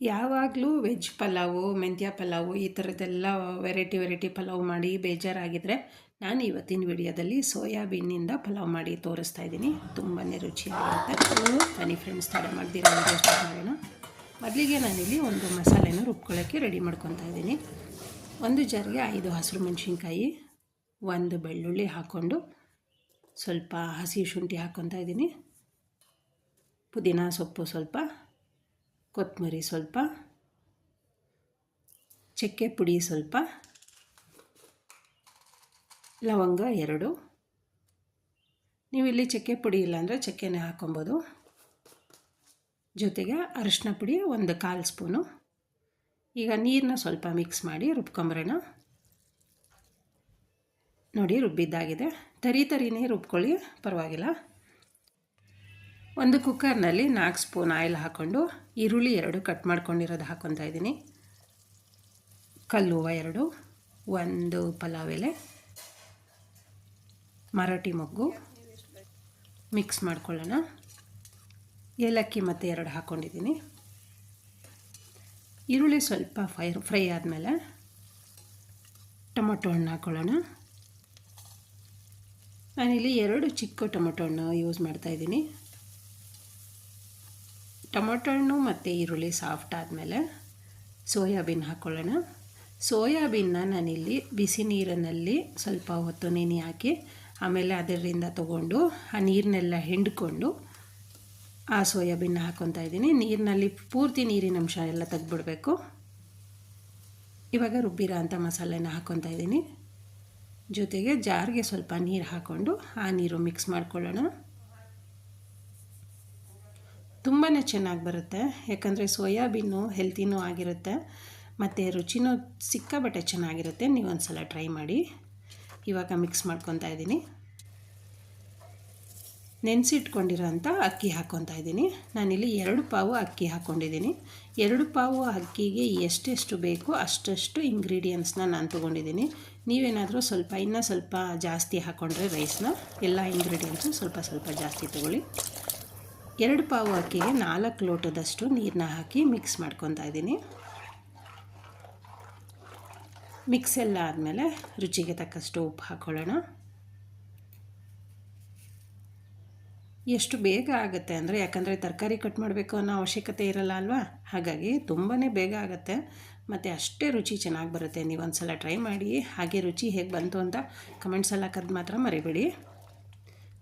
ಯಾವಾಗಲೂ ವೆಜ್ ಪಲಾವು, ಮೆಂತ್ಯ ಪಲಾವು ಈ ಥರದ್ದೆಲ್ಲ ವೆರೈಟಿ ಪಲಾವ್ ಮಾಡಿ ಬೇಜಾರಾಗಿದ್ದರೆ ನಾನು ಇವತ್ತಿನ ವಿಡಿಯೋದಲ್ಲಿ ಸೋಯಾಬೀನಿಂದ ಪಲಾವ್ ಮಾಡಿ ತೋರಿಸ್ತಾ ಇದ್ದೀನಿ. ತುಂಬಾ ರುಚಿಯಾಗಿರುತ್ತೆ. ಬನ್ನಿ ಫ್ರೆಂಡ್ಸ್, ತಡ ಮಾಡ್ದಿರ ವಿಡಿಯೋ ಸ್ಟಾರ್ಟ್ ಮಾಡೋಣ. ಮೊದಲಿಗೆ ನಾನಿಲ್ಲಿ ಒಂದು ಮಸಾಲೆನ ರುಬ್ಕೊಳ್ಳೋಕ್ಕೆ ರೆಡಿ ಮಾಡ್ಕೊತಾ ಇದ್ದೀನಿ. ಒಂದು ಜಾರಿಗೆ 5 ಹಸಿರು ಮೆಣಸಿನ್ಕಾಯಿ, 1 ಬೆಳ್ಳುಳ್ಳಿ ಹಾಕ್ಕೊಂಡು ಸ್ವಲ್ಪ ಹಸಿ ಶುಂಠಿ ಹಾಕ್ಕೊತಾ ಇದ್ದೀನಿ. ಪುದೀನ ಸೊಪ್ಪು ಸ್ವಲ್ಪ, ಕೊತ್ತಂಬರಿ ಸ್ವಲ್ಪ, ಚಕ್ಕೆ ಪುಡಿ ಸ್ವಲ್ಪ, ಲವಂಗ 2. ನೀವು ಇಲ್ಲಿ ಚಕ್ಕೆ ಪುಡಿ ಇಲ್ಲಾಂದರೆ ಚಕ್ಕೆನೇ ಹಾಕ್ಕೊಬೋದು. ಜೊತೆಗೆ ಅರಿಶಿನ ಪುಡಿ 1/4 ಸ್ಪೂನು. ಈಗ ನೀರನ್ನ ಸ್ವಲ್ಪ ಮಿಕ್ಸ್ ಮಾಡಿ ರುಬ್ಕೊಂಬರೋಣ. ನೋಡಿ, ರುಬ್ಬಿದ್ದಾಗಿದೆ. ತರಿನೇ ರುಬ್ಕೊಳ್ಳಿ, ಪರವಾಗಿಲ್ಲ. ಒಂದು ಕುಕ್ಕರ್ನಲ್ಲಿ 4 ಸ್ಪೂನ್ ಆಯಿಲ್ ಹಾಕ್ಕೊಂಡು ಈರುಳ್ಳಿ 2 ಕಟ್ ಮಾಡ್ಕೊಂಡಿರೋದು ಹಾಕ್ಕೊತಾ ಇದ್ದೀನಿ. ಕಲ್ಲುವ 2, 1 ಪಲಾವ್ ಎಲೆ, ಮರಾಠಿ ಮೊಗ್ಗು ಮಿಕ್ಸ್ ಮಾಡ್ಕೊಳ್ಳೋಣ. ಏಲಕ್ಕಿ ಮತ್ತು 2 ಹಾಕ್ಕೊಂಡಿದ್ದೀನಿ. ಈರುಳ್ಳಿ ಸ್ವಲ್ಪ ಫ್ರೈ ಆದಮೇಲೆ ಟೊಮೊಟೊ ಹಣ್ಣು ಹಾಕ್ಕೊಳ್ಳೋಣ. ನಾನಿಲ್ಲಿ 2 ಚಿಕ್ಕ ಟೊಮೊಟೊ ಹಣ್ಣು ಯೂಸ್ ಮಾಡ್ತಾಯಿದ್ದೀನಿ. ಟೊಮೊಟೊ ಹಣ್ಣು ಮತ್ತು ಈರುಳ್ಳಿ ಸಾಫ್ಟ್ ಆದಮೇಲೆ ಸೋಯಾಬೀನ್ ಹಾಕ್ಕೊಳ್ಳೋಣ. ಸೋಯಾಬೀನ್ನ ನಾನಿಲ್ಲಿ ಬಿಸಿ ನೀರಿನಲ್ಲಿ ಸ್ವಲ್ಪ ಹೊತ್ತು ನೆನೆ ಹಾಕಿ ಆಮೇಲೆ ಅದರಿಂದ ತೊಗೊಂಡು ಆ ನೀರನ್ನೆಲ್ಲ ಹಿಂಡ್ಕೊಂಡು ಆ ಸೋಯಾಬೀನ್ನ ಹಾಕ್ಕೊತಾ ಇದ್ದೀನಿ. ನೀರಿನಲ್ಲಿ ಪೂರ್ತಿ ನೀರಿನ ಅಂಶ ಎಲ್ಲ ತೆಗೆದ್ಬಿಡಬೇಕು. ಇವಾಗ ರುಬ್ಬಿರೋ ಅಂಥ ಮಸಾಲೆನ ಹಾಕ್ಕೊತಾ ಇದ್ದೀನಿ. ಜೊತೆಗೆ ಜಾರ್ಗೆ ಸ್ವಲ್ಪ ನೀರು ಹಾಕ್ಕೊಂಡು ಆ ನೀರು ಮಿಕ್ಸ್ ಮಾಡ್ಕೊಳ್ಳೋಣ. ತುಂಬಾ ಚೆನ್ನಾಗಿ ಬರುತ್ತೆ, ಯಾಕಂದರೆ ಸೋಯಾಬೀನು ಹೆಲ್ತಿನೂ ಆಗಿರುತ್ತೆ ಮತ್ತು ರುಚಿನೂ ಸಿಕ್ಕಾಬಟ್ಟೆ ಚೆನ್ನಾಗಿರುತ್ತೆ. ನೀವು ಒಂದು ಸಲ ಟ್ರೈ ಮಾಡಿ. ಇವಾಗ ಮಿಕ್ಸ್ ಮಾಡ್ಕೊತಾ ಇದ್ದೀನಿ. ನೆನೆಸಿಟ್ಕೊಂಡಿರೋ ಅಂಥ ಅಕ್ಕಿ ಹಾಕ್ಕೊತಾ ಇದ್ದೀನಿ. ನಾನಿಲ್ಲಿ 2 ಪಾವು ಅಕ್ಕಿ ಹಾಕ್ಕೊಂಡಿದ್ದೀನಿ. 2 ಪಾವು ಅಕ್ಕಿಗೆ ಎಷ್ಟೆಷ್ಟು ಬೇಕೋ ಅಷ್ಟಷ್ಟು ಇಂಗ್ರೀಡಿಯೆಂಟ್ಸ್ನ ನಾನು ತೊಗೊಂಡಿದ್ದೀನಿ. ನೀವೇನಾದರೂ ಇನ್ನೂ ಸ್ವಲ್ಪ ಜಾಸ್ತಿ ಹಾಕ್ಕೊಂಡ್ರೆ ರೈಸ್ನ ಎಲ್ಲ ಇಂಗ್ರೀಡಿಯೆಂಟ್ಸು ಸ್ವಲ್ಪ ಜಾಸ್ತಿ ತೊಗೊಳ್ಳಿ. 2 ಪಾವು ಅಕ್ಕಿಗೆ 4 ಲೋಟದಷ್ಟು ನೀರನ್ನ ಹಾಕಿ ಮಿಕ್ಸ್ ಮಾಡ್ಕೊತಾ ಇದ್ದೀನಿ. ಮಿಕ್ಸ್ ಎಲ್ಲ ಆದಮೇಲೆ ರುಚಿಗೆ ತಕ್ಕಷ್ಟು ಉಪ್ಪು ಹಾಕ್ಕೊಳ್ಳೋಣ. ಎಷ್ಟು ಬೇಗ ಆಗುತ್ತೆ ಅಂದರೆ, ಯಾಕಂದರೆ ತರಕಾರಿ ಕಟ್ ಮಾಡಬೇಕು ಅನ್ನೋ ಅವಶ್ಯಕತೆ ಇರಲ್ಲ ಅಲ್ವಾ, ಹಾಗಾಗಿ ತುಂಬಾ ಬೇಗ ಆಗುತ್ತೆ ಮತ್ತು ಅಷ್ಟೇ ರುಚಿ ಚೆನ್ನಾಗಿ ಬರುತ್ತೆ. ನೀವು ಒಂದು ಸಲ ಟ್ರೈ ಮಾಡಿ. ಹಾಗೆ ರುಚಿ ಹೇಗೆ ಬಂತು ಅಂತ ಕಮೆಂಟ್ಸಲ್ಲಿ ಹಾಕೋದು ಮಾತ್ರ ಮರಿಬೇಡಿ.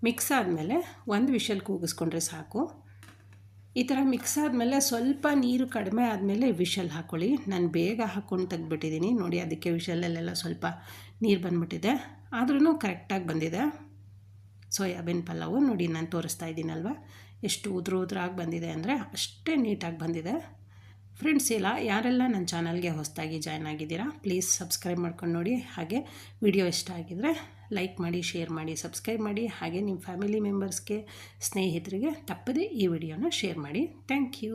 ಮಿಕ್ಸ್ ಆದಮೇಲೆ 1 ವಿಷಲ್ ಕೂಗಿಸ್ಕೊಂಡ್ರೆ ಸಾಕು. ಈ ಥರ ಮಿಕ್ಸ್ ಆದಮೇಲೆ ಸ್ವಲ್ಪ ನೀರು ಕಡಿಮೆ ಆದಮೇಲೆ ವಿಷಲ್ ಹಾಕ್ಕೊಳ್ಳಿ. ನಾನು ಬೇಗ ಹಾಕ್ಕೊಂಡು ತೆಗೆದ್ಬಿಟ್ಟಿದ್ದೀನಿ. ನೋಡಿ, ಅದಕ್ಕೆ ವಿಷಲಲ್ಲೆಲ್ಲ ಸ್ವಲ್ಪ ನೀರು ಬಂದ್ಬಿಟ್ಟಿದೆ, ಆದ್ರೂ ಕರೆಕ್ಟಾಗಿ ಬಂದಿದೆ ಸೋಯಾಬೀನ್ ಪಲಾವು. ನೋಡಿ, ನಾನು ತೋರಿಸ್ತಾ ಇದ್ದೀನಲ್ವ, ಎಷ್ಟು ಉದ್ರಾಗಿ ಬಂದಿದೆ ಅಂದರೆ ಅಷ್ಟೇ ನೀಟಾಗಿ ಬಂದಿದೆ. ಫ್ರೆಂಡ್ಸ್, ಯಾರೆಲ್ಲ ನನ್ನ ಚಾನಲ್ಗೆ ಹೊಸದಾಗಿ ಜಾಯ್ನ್ ಆಗಿದ್ದೀರಾ, ಪ್ಲೀಸ್ ಸಬ್ಸ್ಕ್ರೈಬ್ ಮಾಡ್ಕೊಂಡು ನೋಡಿ. ಹಾಗೆ ವಿಡಿಯೋ ಇಷ್ಟ ಆಗಿದರೆ ಲೈಕ್ ಮಾಡಿ, ಶೇರ್ ಮಾಡಿ, ಸಬ್ಸ್ಕ್ರೈಬ್ ಮಾಡಿ. ಹಾಗೆ ನಿಮ್ಮ ಫ್ಯಾಮಿಲಿ ಮೆಂಬರ್ಸ್ಗೆ, ಸ್ನೇಹಿತರಿಗೆ ತಪ್ಪದೆ ಈ ವಿಡಿಯೋನ ಶೇರ್ ಮಾಡಿ. Thank you.